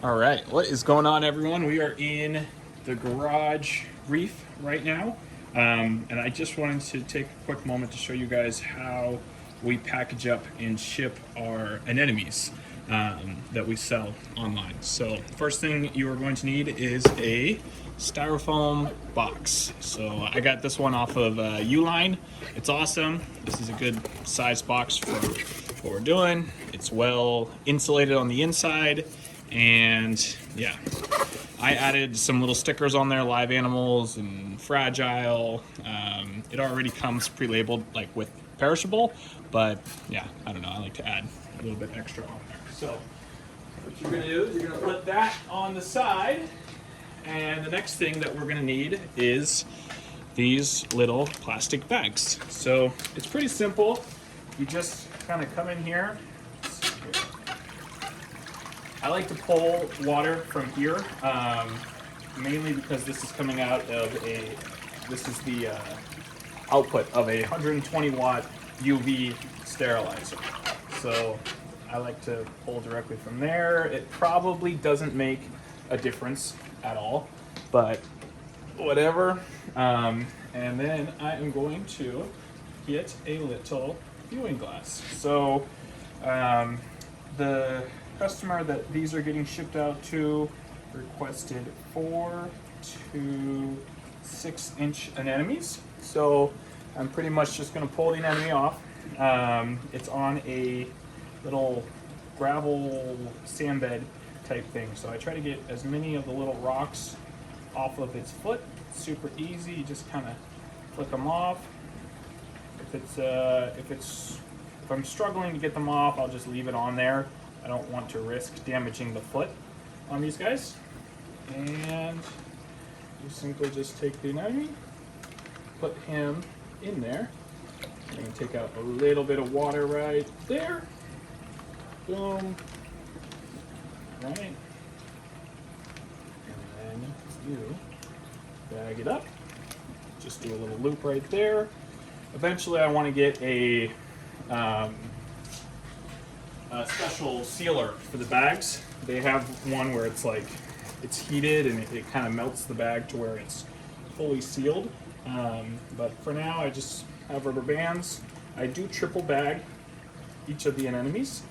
All right, what is going on, everyone? We are in the garage Reef right now, and I just wanted to take a quick moment to show you guys how we package up and ship our anemones that we sell online. So, first thing you are going to need is a styrofoam box. So I got this one off of Uline. It's awesome. This is a good size box for what we're doing. It's well insulated on the inside. And yeah, I added some little stickers on there, live animals and fragile. It already comes pre-labeled like with perishable, but yeah, I don't know, I like to add a little bit extra on there. So what you're gonna do is you're gonna put that on the side, and the next thing that we're gonna need is these little plastic bags. So it's pretty simple. You just kind of come in here. I like to pull water from here, mainly because this is coming out of this is the output of a 120 watt UV sterilizer. So I like to pull directly from there. It probably doesn't make a difference at all, but whatever. And then I am going to get a little viewing glass. So the customer that these are getting shipped out to requested 4 to 6 inch anemones. So I'm pretty much just going to pull the anemone off. It's on a little gravel sand bed type thing. So I try to get as many of the little rocks off of its foot. It's super easy. You just kind of flick them off. If I'm struggling to get them off, I'll just leave it on there. I don't want to risk damaging the foot on these guys. And you simply just take the anemone, put him in there. I'm going to take out a little bit of water right there. Boom. Right. And then you bag it up. Just do a little loop right there. Eventually I want to get a special sealer for the bags. They have one where it's like it's heated and it kind of melts the bag to where it's fully sealed. But for now, I just have rubber bands. I do triple bag each of the anemones,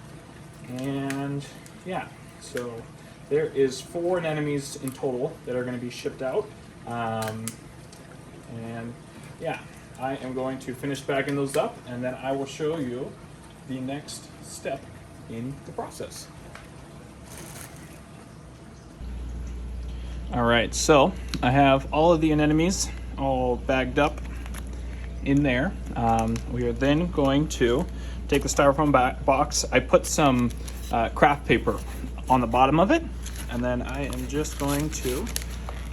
and yeah. So there is 4 anemones in total that are going to be shipped out, and yeah, I am going to finish bagging those up, and then I will show you the next step in the process. All right, so I have all of the anemones all bagged up in there. We are then going to take the styrofoam box. I put some craft paper on the bottom of it, and then I am just going to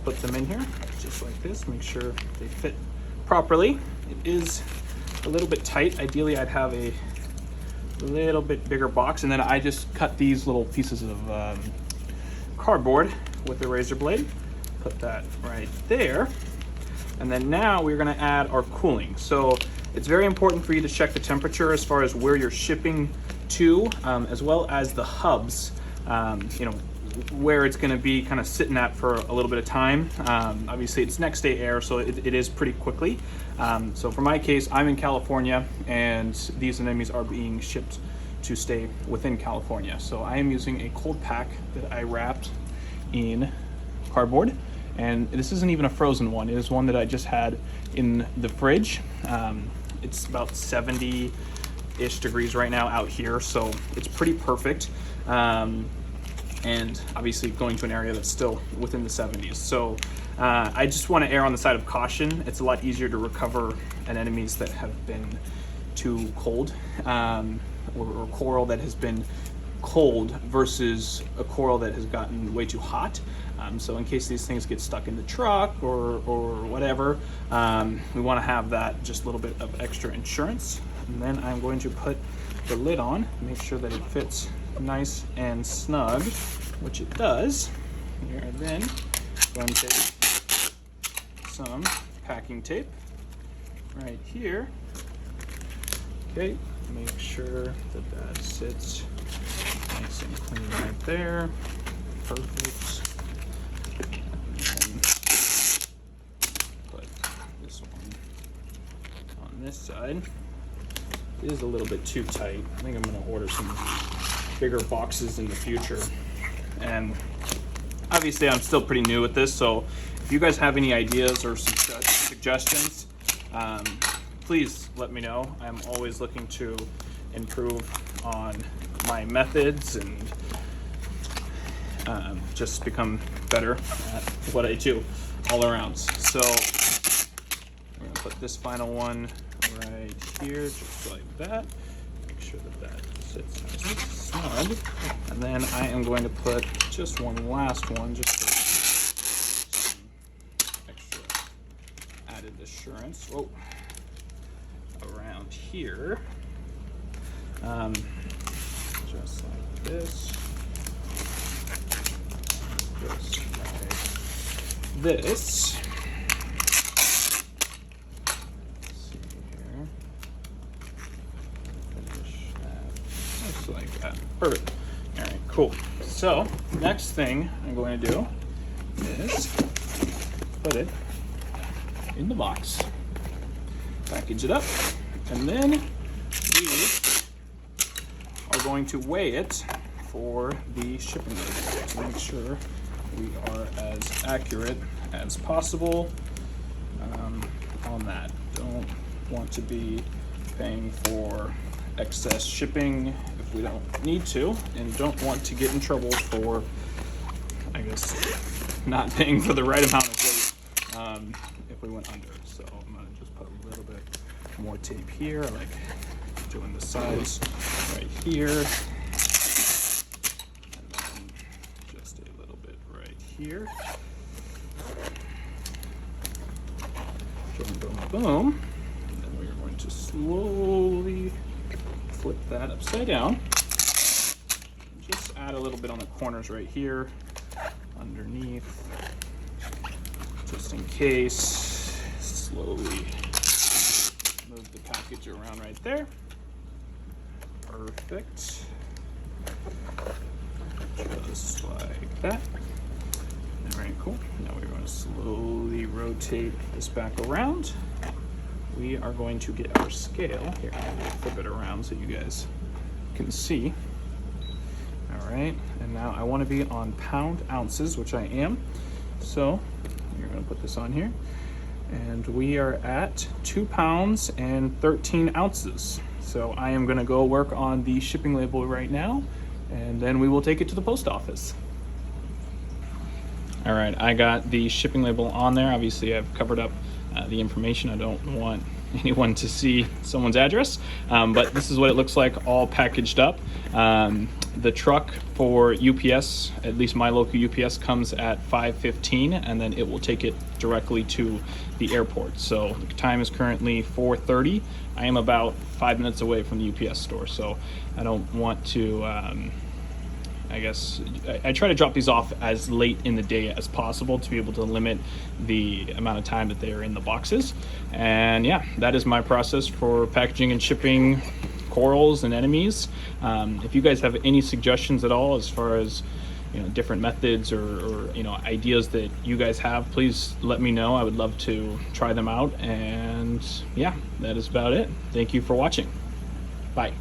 put them in here just like this, make sure they fit properly. It is a little bit tight. Ideally, I'd have a little bit bigger box, and then I just cut these little pieces of cardboard with a razor blade. Put that right there, and then now we're going to add our cooling. So it's very important for you to check the temperature as far as where you're shipping to, as well as the hubs. Where it's going to be kind of sitting at for a little bit of time. Obviously, it's next day air, so it is pretty quickly. So for my case, I'm in California, and these anemones are being shipped to stay within California. So I am using a cold pack that I wrapped in cardboard, and this isn't even a frozen one. It is one that I just had in the fridge. It's about 70-ish degrees right now out here, so it's pretty perfect. And obviously going to an area that's still within the 70s. So I just want to err on the side of caution. It's a lot easier to recover anemones that have been too cold, or coral that has been cold versus a coral that has gotten way too hot. So in case these things get stuck in the truck or whatever, we want to have that just a little bit of extra insurance. And then I'm going to put the lid on, make sure that it fits nice and snug, which it does. Here, and then going to take some packing tape right here. Okay, make sure that that sits nice and clean right there. perfect. And put this one on this side. It is a little bit too tight. I think I'm going to order some bigger boxes in the future. And obviously I'm still pretty new with this, so if you guys have any ideas or suggestions, please let me know. I'm always looking to improve on my methods and just become better at what I do all around. So I'm gonna put this final one right here, just like that. Make sure that that sits nice and snug. And then I am going to put just one last one, just for some extra added assurance. Whoa. Around here. Just like this. Just like this. Just like that. Perfect. All right, cool. So next thing I'm going to do is put it in the box, package it up, and then we are going to weigh it for the shipping label to make sure we are as accurate as possible on that. Don't want to be paying for excess shipping if we don't need to, and don't want to get in trouble for, I guess, not paying for the right amount of weight if we went under. So I'm going to just put a little bit more tape here, like doing the sides right here, and then just a little bit right here. Boom, boom, boom. And then we are going to slowly flip that upside down. Just add a little bit on the corners right here, underneath, just in case. Slowly move the package around right there. Perfect. Just like that. All right, cool. Now we're going to slowly rotate this back around. We are going to get our scale. Here, I'm going to flip it around so you guys can see. All right, and now I want to be on pound ounces, which I am. So you're going to put this on here. And we are at 2 pounds and 13 ounces. So I am going to go work on the shipping label right now, and then we will take it to the post office. All right, I got the shipping label on there. Obviously, I've covered up the information. I don't want anyone to see someone's address, but this is what it looks like all packaged up. The truck for UPS, at least my local UPS, comes at 5:15, and then it will take it directly to the airport. So the time is currently 4:30. I am about 5 minutes away from the UPS store, so I don't want to I guess I try to drop these off as late in the day as possible to be able to limit the amount of time that they are in the boxes. And yeah, that is my process for packaging and shipping corals and anemones. If you guys have any suggestions at all as far as different methods or ideas that you guys have, please let me know. I would love to try them out. And yeah, that is about it. Thank you for watching. Bye.